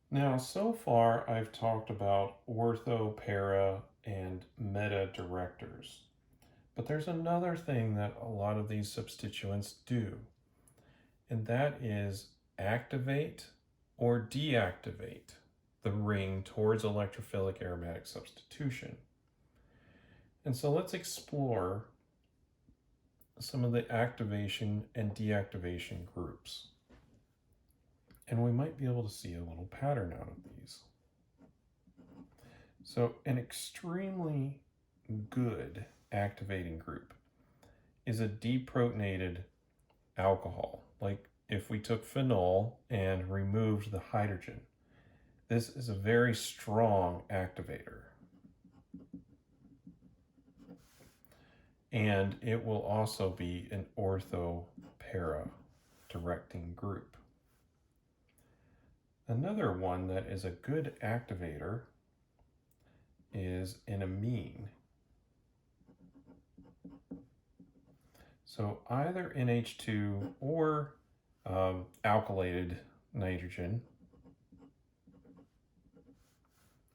Now, so far I've talked about ortho, para, and meta directors. But there's another thing that a lot of these substituents do, and that is activate or deactivate the ring towards electrophilic aromatic substitution. And so let's explore some of the activation and deactivation groups. And we might be able to see a little pattern out of these. So an extremely good activating group is a deprotonated alcohol. Like if we took phenol and removed the hydrogen, this is a very strong activator. And it will also be an ortho-para directing group. Another one that is a good activator is an amine. So either NH2 or alkylated nitrogen,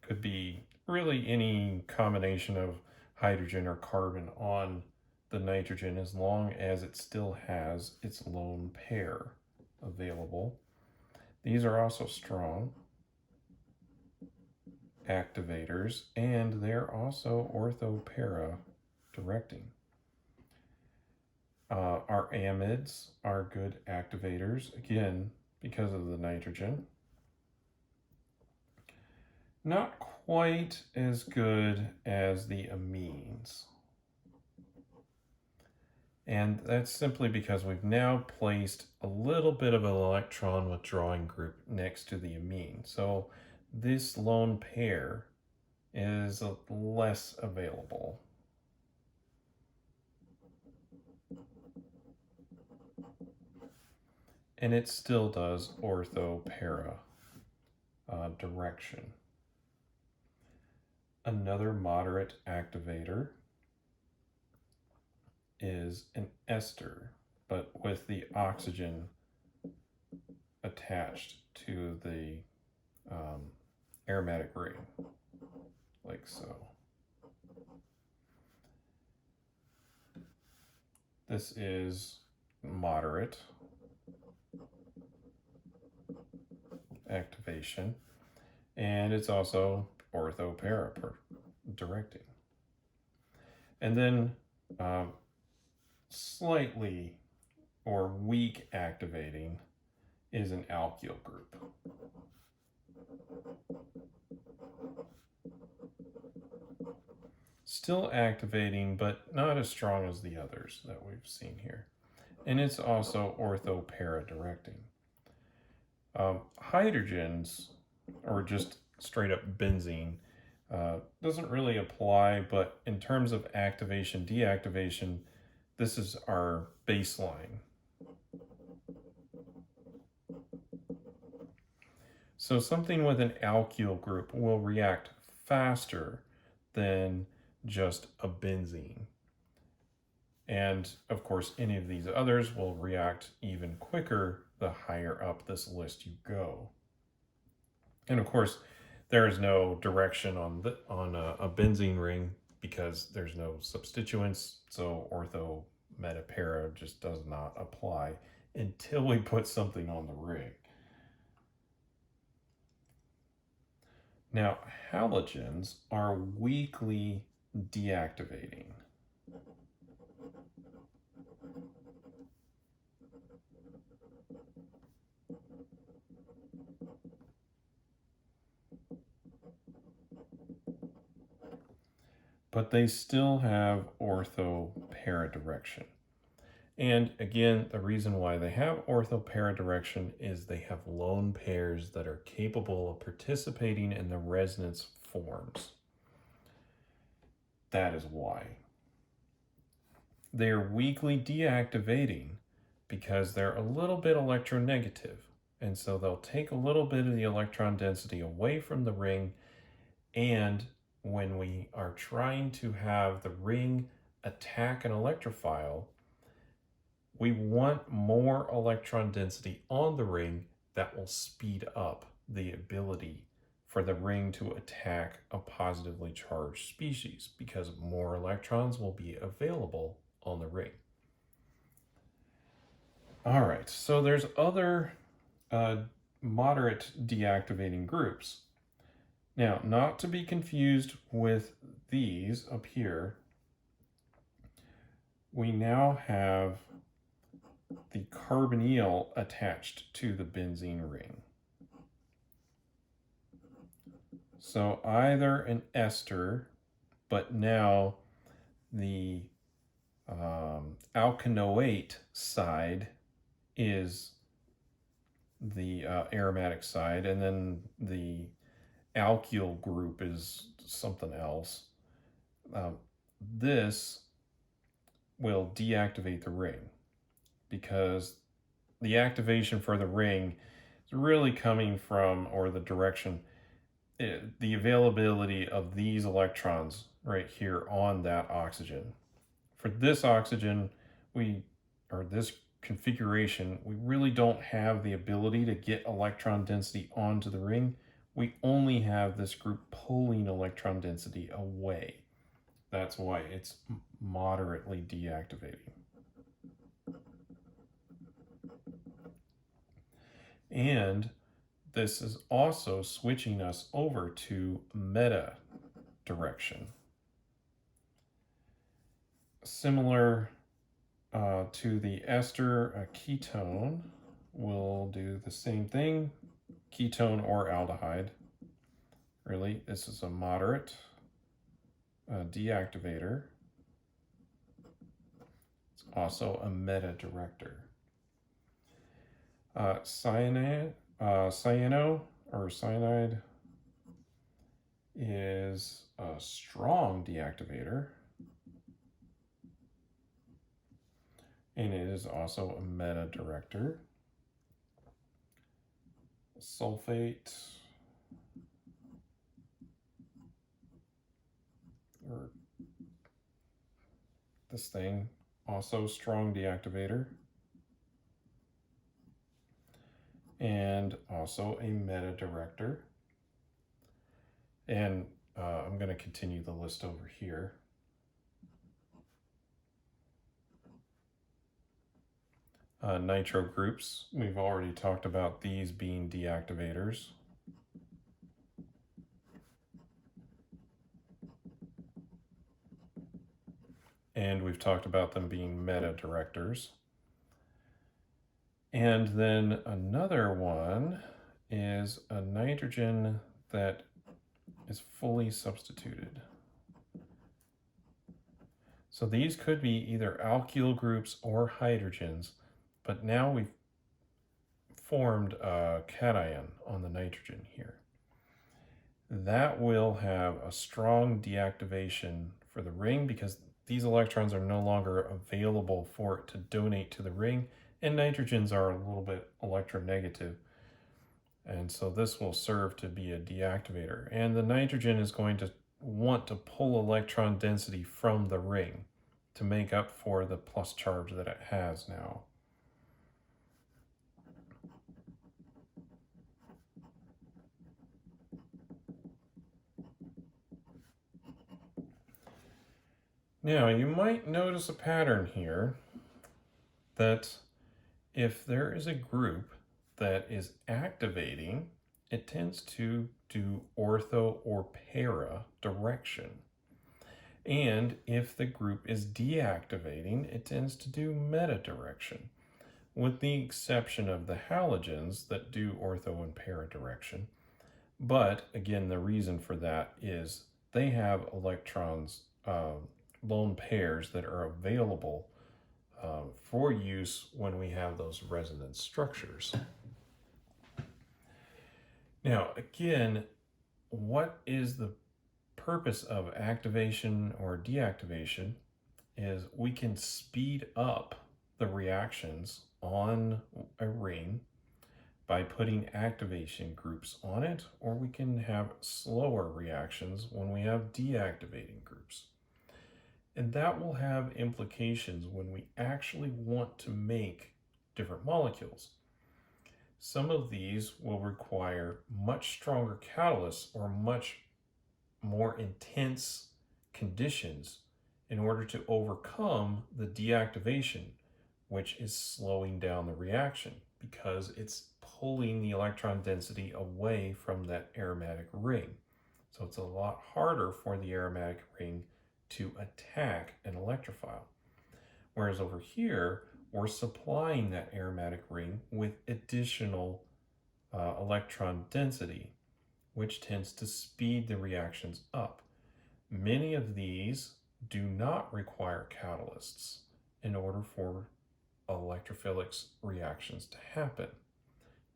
could be really any combination of hydrogen or carbon on the nitrogen as long as it still has its lone pair available. These are also strong activators, and they're also ortho-para directing. Our amides are good activators, again, because of the nitrogen. Not quite as good as the amines. And that's simply because we've now placed a little bit of an electron withdrawing group next to the amine. So this lone pair is less available. And it still does ortho-para direction. Another moderate activator is an ester, but with the oxygen attached to the aromatic ring, like so. This is moderate activation, and it's also ortho-para directing. And then slightly or weak activating is an alkyl group. Still activating, but not as strong as the others that we've seen here. And it's also ortho-para directing. Hydrogens, or just straight up benzene, doesn't really apply, but in terms of activation, deactivation, this is our baseline. So something with an alkyl group will react faster than just a benzene. And of course, any of these others will react even quicker the higher up this list you go. And of course, there is no direction on a benzene ring because there's no substituents, so ortho meta para just does not apply until we put something on the ring. Now, halogens are weakly deactivating. But they still have ortho-para direction. And again, the reason why they have ortho-para direction is they have lone pairs that are capable of participating in the resonance forms. That is why. They are weakly deactivating because they're a little bit electronegative. And so they'll take a little bit of the electron density away from the ring, and when we are trying to have the ring attack an electrophile, we want more electron density on the ring that will speed up the ability for the ring to attack a positively charged species because more electrons will be available on the ring. All right, so there's other moderate deactivating groups. Now, not to be confused with these up here, we now have the carbonyl attached to the benzene ring. So either an ester, but now the alkanoate side is the aromatic side, and then the alkyl group is something else. This will deactivate the ring because the activation for the ring is really coming from, or the direction, the availability of these electrons right here on that oxygen. For this oxygen, this configuration, we really don't have the ability to get electron density onto the ring. We only have this group pulling electron density away. That's why it's moderately deactivating. And this is also switching us over to meta direction. Similar to the ester, a ketone will do the same thing, ketone or aldehyde. Really, this is a moderate deactivator. It's also a meta director. Cyano or cyanide is a strong deactivator, and it is also a meta director. Sulfate, or this thing, also strong deactivator, and also a meta director. And I'm going to continue the list over here. Nitro Groups, we've already talked about these being deactivators. And we've talked about them being meta directors. And then another one is a nitrogen that is fully substituted. So these could be either alkyl groups or hydrogens, but now we've formed a cation on the nitrogen here. That will have a strong deactivation for the ring because these electrons are no longer available for it to donate to the ring, and nitrogens are a little bit electronegative. And so this will serve to be a deactivator. And the nitrogen is going to want to pull electron density from the ring to make up for the plus charge that it has now. Now, you might notice a pattern here that if there is a group that is activating, it tends to do ortho or para direction. And if the group is deactivating, it tends to do meta direction, with the exception of the halogens that do ortho and para direction. But again, the reason for that is they have electrons, lone pairs that are available for use when we have those resonance structures. Now, again, what is the purpose of activation or deactivation is we can speed up the reactions on a ring by putting activation groups on it, or we can have slower reactions when we have deactivating groups. And that will have implications when we actually want to make different molecules. Some of these will require much stronger catalysts or much more intense conditions in order to overcome the deactivation, which is slowing down the reaction because it's pulling the electron density away from that aromatic ring. So it's a lot harder for the aromatic ring to attack an electrophile. Whereas over here, we're supplying that aromatic ring with additional electron density, which tends to speed the reactions up. Many of these do not require catalysts in order for electrophilic reactions to happen,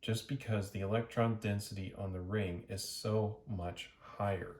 just because the electron density on the ring is so much higher.